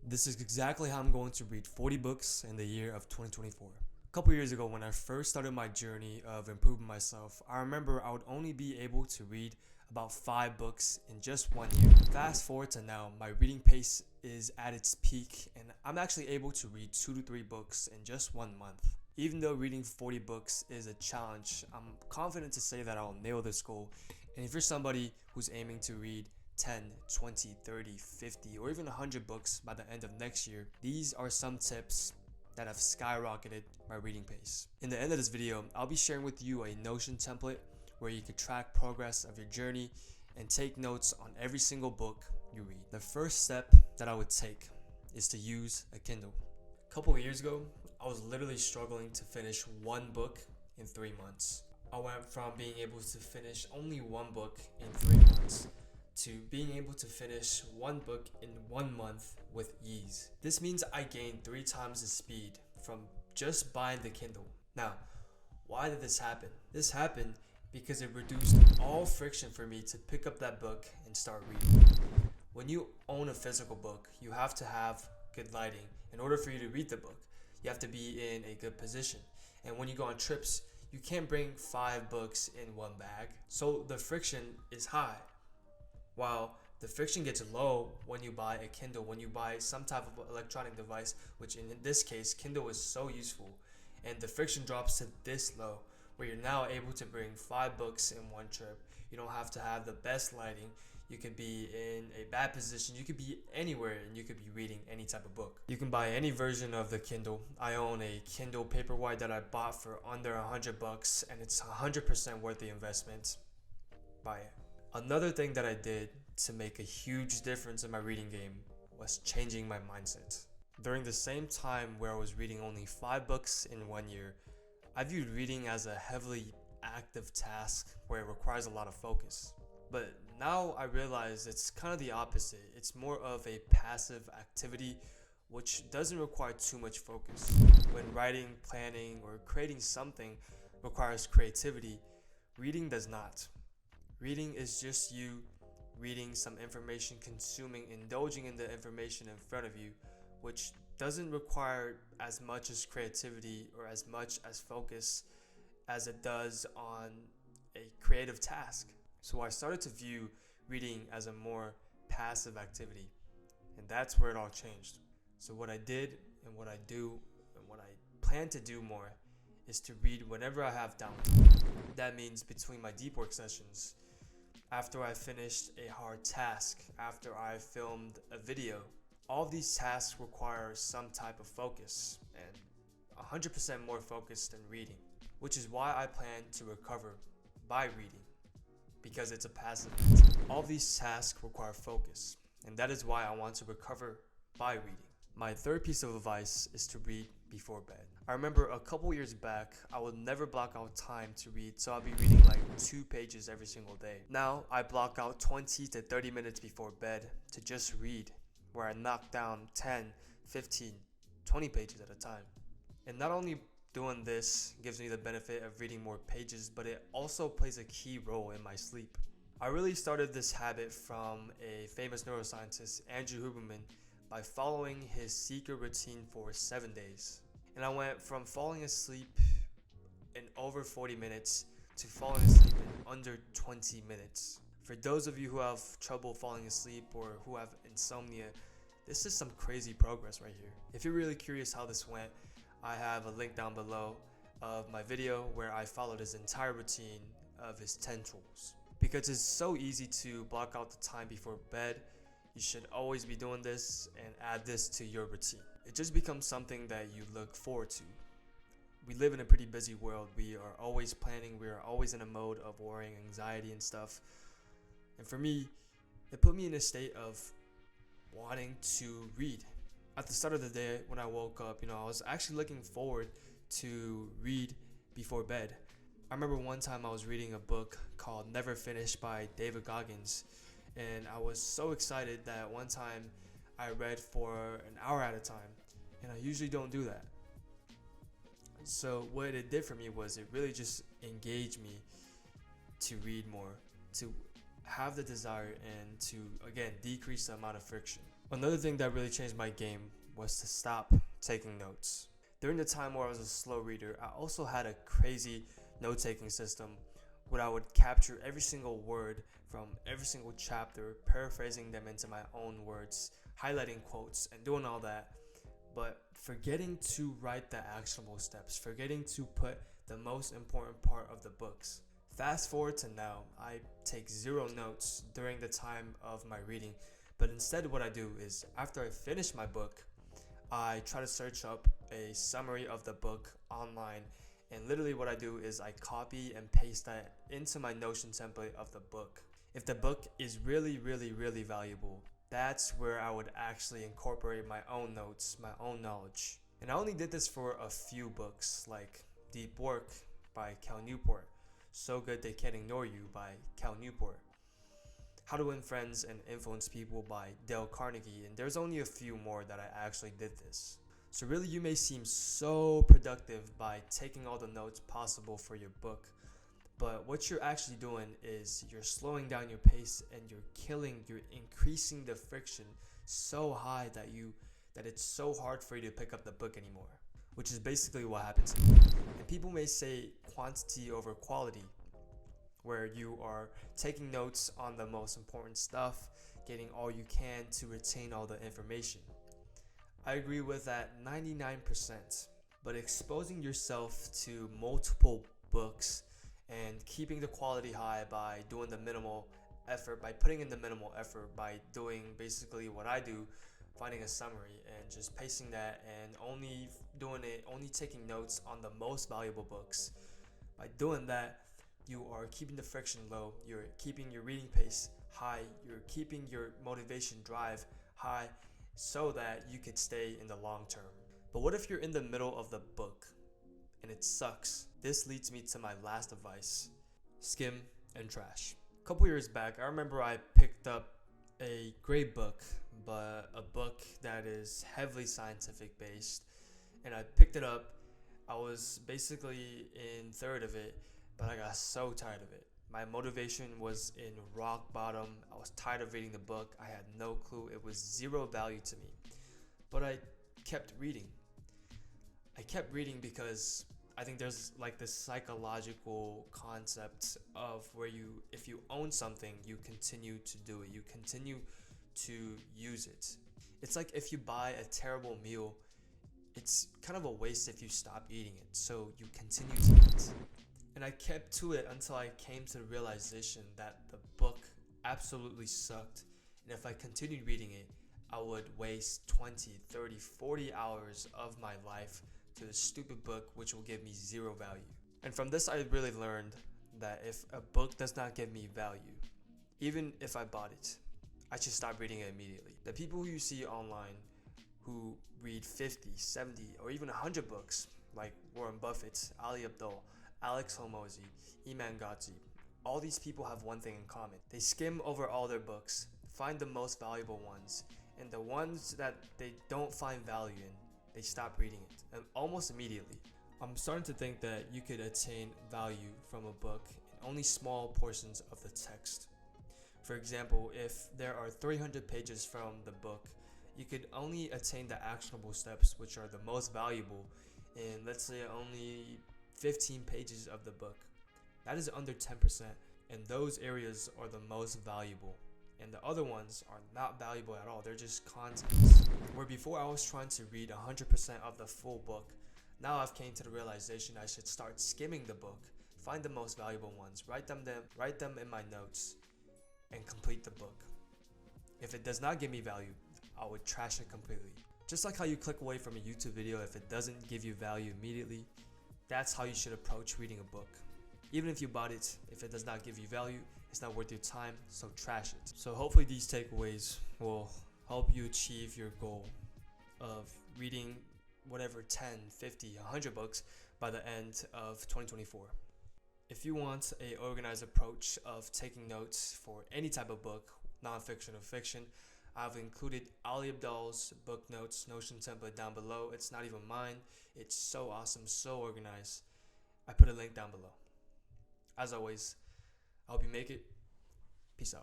This is exactly how I'm going to read 40 books in the year of 2024. A couple years ago, when I first started my journey of improving myself, I remember I would only be able to read about 5 books in just 1 year. Fast forward to now, my reading pace is at its peak and I'm actually able to read 2 to 3 books in just 1 month. Even though reading 40 books is a challenge, I'm confident to say that I'll nail this goal. And if you're somebody who's aiming to read 10, 20, 30, 50, or even 100 books by the end of next year, these are some tips that have skyrocketed my reading pace. In the end of this video, I'll be sharing with you a Notion template where you can track progress of your journey and take notes on every single book you read. The first step that I would take is to use a Kindle. A couple of years ago, I was literally struggling to finish one book in 3 months. I went from being able to finish only one book in 3 months to being able to finish one book in 1 month with ease. This means I gained 3 times the speed from just buying the Kindle. Now, why did this happen? This happened because it reduced all friction for me to pick up that book and start reading. When you own a physical book, you have to have good lighting. In order for you to read the book, you have to be in a good position. And when you go on trips, you can't bring 5 books in one bag. So the friction is high. While the friction gets low when you buy a Kindle, when you buy some type of electronic device, which in this case, Kindle is so useful. And the friction drops to this low, where you're now able to bring 5 books in one trip. You don't have to have the best lighting. You could be in a bad position. You could be anywhere and you could be reading any type of book. You can buy any version of the Kindle. I own a Kindle Paperwhite that I bought for under $100 and it's 100% worth the investment. Buy it. Another thing that I did to make a huge difference in my reading game was changing my mindset. During the same time where I was reading only 5 books in 1 year, I viewed reading as a heavily active task where it requires a lot of focus. But now I realize it's kind of the opposite. It's more of a passive activity which doesn't require too much focus. When writing, planning, or creating something requires creativity, reading does not. Reading is just you reading some information, consuming, indulging in the information in front of you, which doesn't require as much as creativity or as much as focus as it does on a creative task. So I started to view reading as a more passive activity, and that's where it all changed. So what I did and what I do and what I plan to do more is to read whenever I have downtime. That means between my deep work sessions, after I finished a hard task, after I filmed a video. All of these tasks require some type of focus and 100% more focus than reading, which is why I plan to recover by reading, because it's a passive activity. All of these tasks require focus, and that is why I want to recover by reading. My third piece of advice is to read before bed. I remember a couple years back, I would never block out time to read, so I'll be reading like 2 pages every single day. Now, I block out 20 to 30 minutes before bed to just read, where I knock down 10, 15, 20 pages at a time. And not only doing this gives me the benefit of reading more pages, but it also plays a key role in my sleep. I really started this habit from a famous neuroscientist, Andrew Huberman, by following his secret routine for 7 days. And I went from falling asleep in over 40 minutes to falling asleep in under 20 minutes. For those of you who have trouble falling asleep or who have insomnia, this is some crazy progress right here. If you're really curious how this went, I have a link down below of my video where I followed his entire routine of his 10 tools. Because it's so easy to block out the time before bed, you should always be doing this and add this to your routine. It just becomes something that you look forward to. We live in a pretty busy world. We are always planning. We are always in a mode of worrying, anxiety, and stuff. And for me, it put me in a state of wanting to read. At the start of the day when I woke up, I was actually looking forward to read before bed. I remember one time I was reading a book called Never Finished by David Goggins, and I was so excited that one time I read for an hour at a time, and I usually don't do that. So what it did for me was it really just engaged me to read more, to have the desire, and to, again, decrease the amount of friction. Another thing that really changed my game was to stop taking notes. During the time where I was a slow reader, I also had a crazy note taking system where I would capture every single word from every single chapter, paraphrasing them into my own words, highlighting quotes, and doing all that. But forgetting to write the actionable steps, forgetting to put the most important part of the books. Fast forward to now, I take zero notes during the time of my reading, but instead what I do is after I finish my book, I try to search up a summary of the book online, and literally what I do is I copy and paste that into my Notion template of the book. If the book is really, really, really valuable, that's where I would actually incorporate my own notes, my own knowledge. And I only did this for a few books, like Deep Work by Cal Newport, So Good They Can't Ignore You by Cal Newport, How to Win Friends and Influence People by Dale Carnegie, and there's only a few more that I actually did this. So really you may seem so productive by taking all the notes possible for your book, but what you're actually doing is you're slowing down your pace and you're increasing the friction so high that it's so hard for you to pick up the book anymore, which is basically what happens. And people may say quantity over quality, where you are taking notes on the most important stuff, getting all you can to retain all the information. I agree with that 99%, but exposing yourself to multiple books and keeping the quality high by doing the minimal effort, by putting in the minimal effort, by doing basically what I do, finding a summary and just pasting that and only taking notes on the most valuable books. By doing that, you are keeping the friction low, you're keeping your reading pace high, you're keeping your motivation drive high so that you could stay in the long term. But what if you're in the middle of the book and it sucks? This leads me to my last advice: skim and trash. A couple years back, I remember I picked up a great book, but a book that is heavily scientific based, and I picked it up. I was basically in third of it, but I got so tired of it. My motivation was in rock bottom. I was tired of reading the book. I had no clue. It was zero value to me. But I kept reading. I kept reading because I think there's like this psychological concept of where if you own something, you continue to do it. You continue to use it. It's like if you buy a terrible meal, it's kind of a waste if you stop eating it. So you continue to eat. And I kept to it until I came to the realization that the book absolutely sucked. And if I continued reading it, I would waste 20, 30, 40 hours of my life to this stupid book which will give me zero value. And from this I really learned that if a book does not give me value, even if I bought it, I should stop reading it immediately. The people who you see online who read 50, 70, or even 100 books, like Warren Buffett, Ali Abdaal, Alex Hormozi, Iman Gadzhi, all these people have one thing in common. They skim over all their books, find the most valuable ones, and the ones that they don't find value in, they stop reading it, and almost immediately. I'm starting to think that you could attain value from a book in only small portions of the text. For example, if there are 300 pages from the book, you could only attain the actionable steps, which are the most valuable, in let's say only 15 pages of the book. That is under 10%, and those areas are the most valuable. And the other ones are not valuable at all. They're just contents. Where before I was trying to read 100% of the full book, now I've came to the realization I should start skimming the book, find the most valuable ones, write them in my notes, and complete the book. If it does not give me value, I would trash it completely. Just like how you click away from a YouTube video if it doesn't give you value immediately, that's how you should approach reading a book. Even if you bought it, if it does not give you value, it's not worth your time, so trash it. So hopefully these takeaways will help you achieve your goal of reading whatever 10, 50, 100 books by the end of 2024. If you want an organized approach of taking notes for any type of book, nonfiction or fiction, I've included Ali Abdaal's book notes Notion template down below. It's not even mine. It's so awesome, so organized. I put a link down below. As always, I hope you make it.